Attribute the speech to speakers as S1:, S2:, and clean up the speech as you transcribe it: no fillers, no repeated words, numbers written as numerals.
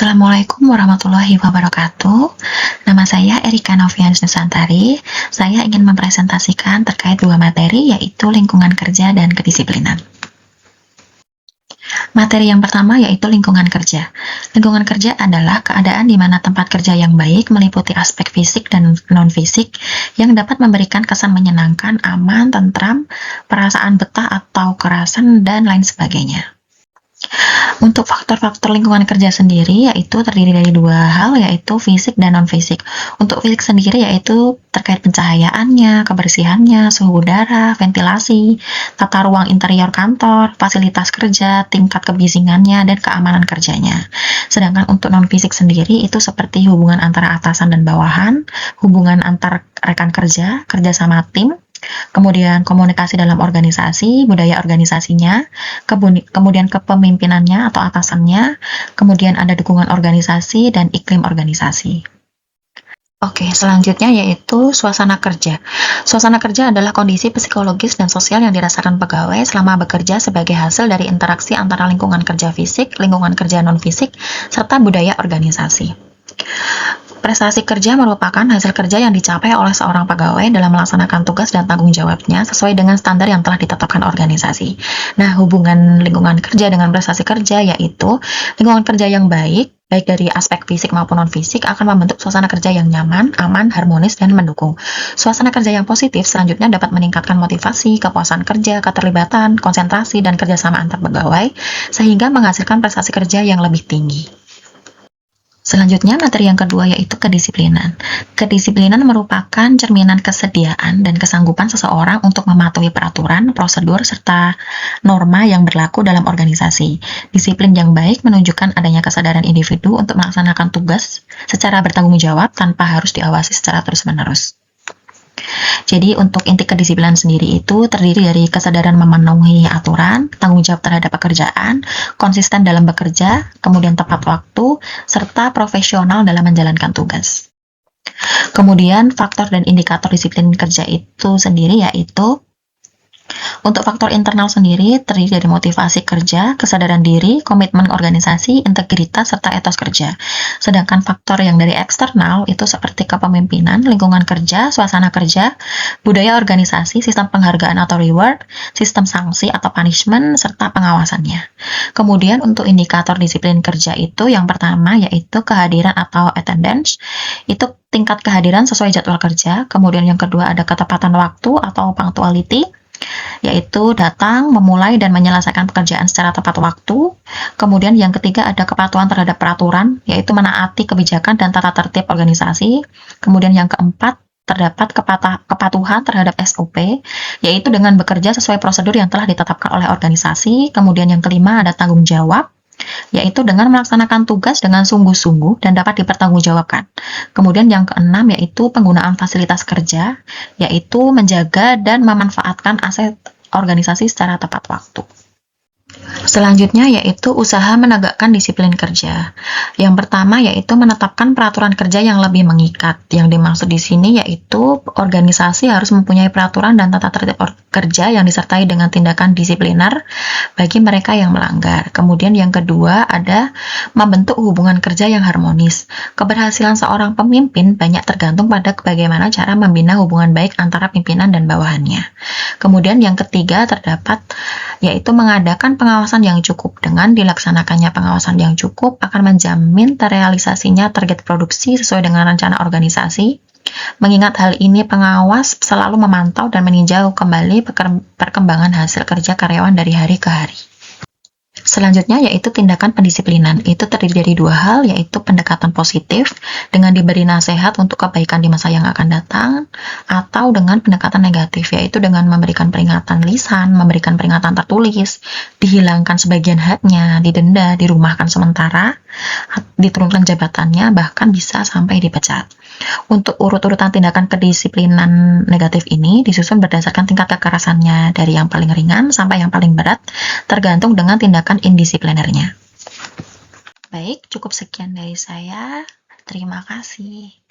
S1: Assalamualaikum warahmatullahi wabarakatuh. Nama saya Erika Novianus Nusantari. Saya ingin mempresentasikan terkait dua materi, yaitu lingkungan kerja dan kedisiplinan. Materi yang pertama yaitu lingkungan kerja. Lingkungan kerja adalah keadaan di mana tempat kerja yang baik meliputi aspek fisik dan non-fisik yang dapat memberikan kesan menyenangkan, aman, tentram, perasaan betah atau kerasan, dan lain sebagainya. Untuk faktor-faktor lingkungan kerja sendiri yaitu terdiri dari dua hal, yaitu fisik dan non-fisik. Untuk fisik sendiri yaitu terkait pencahayaannya, kebersihannya, suhu udara, ventilasi, tata ruang interior kantor, fasilitas kerja, tingkat kebisingannya, dan keamanan kerjanya. Sedangkan untuk non-fisik sendiri itu seperti hubungan antara atasan dan bawahan, hubungan antar rekan kerja, kerja sama tim, kemudian komunikasi dalam organisasi, budaya organisasinya, kemudian kepemimpinannya atau atasannya, kemudian ada dukungan organisasi dan iklim organisasi. Oke, selanjutnya yaitu suasana kerja. Suasana kerja adalah kondisi psikologis dan sosial yang dirasakan pegawai selama bekerja sebagai hasil dari interaksi antara lingkungan kerja fisik, lingkungan kerja non-fisik, serta budaya organisasi. Prestasi kerja merupakan hasil kerja yang dicapai oleh seorang pegawai dalam melaksanakan tugas dan tanggung jawabnya sesuai dengan standar yang telah ditetapkan organisasi. Nah, hubungan lingkungan kerja dengan prestasi kerja yaitu lingkungan kerja yang baik dari aspek fisik maupun non-fisik akan membentuk suasana kerja yang nyaman, aman, harmonis, dan mendukung. Suasana kerja yang positif selanjutnya dapat meningkatkan motivasi, kepuasan kerja, keterlibatan, konsentrasi, dan kerjasama antar pegawai, sehingga menghasilkan prestasi kerja yang lebih tinggi. Selanjutnya, materi yang kedua yaitu kedisiplinan. Kedisiplinan merupakan cerminan kesediaan dan kesanggupan seseorang untuk mematuhi peraturan, prosedur, serta norma yang berlaku dalam organisasi. Disiplin yang baik menunjukkan adanya kesadaran individu untuk melaksanakan tugas secara bertanggung jawab tanpa harus diawasi secara terus-menerus. Jadi untuk inti kedisiplinan sendiri itu terdiri dari kesadaran memenuhi aturan, tanggung jawab terhadap pekerjaan, konsisten dalam bekerja, kemudian tepat waktu, serta profesional dalam menjalankan tugas. Kemudian faktor dan indikator disiplin kerja itu sendiri yaitu untuk faktor internal sendiri terdiri dari motivasi kerja, kesadaran diri, komitmen organisasi, integritas, serta etos kerja. Sedangkan faktor yang dari eksternal itu seperti kepemimpinan, lingkungan kerja, suasana kerja, budaya organisasi, sistem penghargaan atau reward, sistem sanksi atau punishment, serta pengawasannya. Kemudian untuk indikator disiplin kerja itu yang pertama yaitu kehadiran atau attendance, itu tingkat kehadiran sesuai jadwal kerja. Kemudian yang kedua ada ketepatan waktu atau punctuality, yaitu datang, memulai, dan menyelesaikan pekerjaan secara tepat waktu. Kemudian yang ketiga ada kepatuhan terhadap peraturan, yaitu menaati kebijakan dan tata tertib organisasi. Kemudian yang keempat terdapat kepatuhan terhadap SOP, yaitu dengan bekerja sesuai prosedur yang telah ditetapkan oleh organisasi. Kemudian yang kelima ada tanggung jawab, yaitu dengan melaksanakan tugas dengan sungguh-sungguh dan dapat dipertanggungjawabkan. Kemudian yang keenam yaitu penggunaan fasilitas kerja, yaitu menjaga dan memanfaatkan aset organisasi secara tepat waktu. Selanjutnya yaitu usaha menegakkan disiplin kerja. Yang pertama yaitu menetapkan peraturan kerja yang lebih mengikat. Yang dimaksud di sini yaitu organisasi harus mempunyai peraturan dan tata tertib kerja yang disertai dengan tindakan disipliner bagi mereka yang melanggar. Kemudian yang kedua ada membentuk hubungan kerja yang harmonis. Keberhasilan seorang pemimpin banyak tergantung pada bagaimana cara membina hubungan baik antara pimpinan dan bawahannya. Kemudian yang ketiga terdapat yaitu mengadakan pengawasan yang cukup. Dengan dilaksanakannya pengawasan yang cukup akan menjamin terrealisasinya target produksi sesuai dengan rencana organisasi. Mengingat hal ini, pengawas selalu memantau dan meninjau kembali perkembangan hasil kerja karyawan dari hari ke hari. Selanjutnya yaitu tindakan pendisiplinan. Itu terdiri dari dua hal, yaitu pendekatan positif dengan diberi nasihat untuk kebaikan di masa yang akan datang, atau dengan pendekatan negatif, yaitu dengan memberikan peringatan lisan, memberikan peringatan tertulis, dihilangkan sebagian haknya, didenda, dirumahkan sementara, diturunkan jabatannya, bahkan bisa sampai dipecat. Untuk urut-urutan tindakan kedisiplinan negatif ini disusun berdasarkan tingkat kekerasannya dari yang paling ringan sampai yang paling berat, tergantung dengan tindakan indisiplinernya. Baik, cukup sekian dari saya. Terima kasih.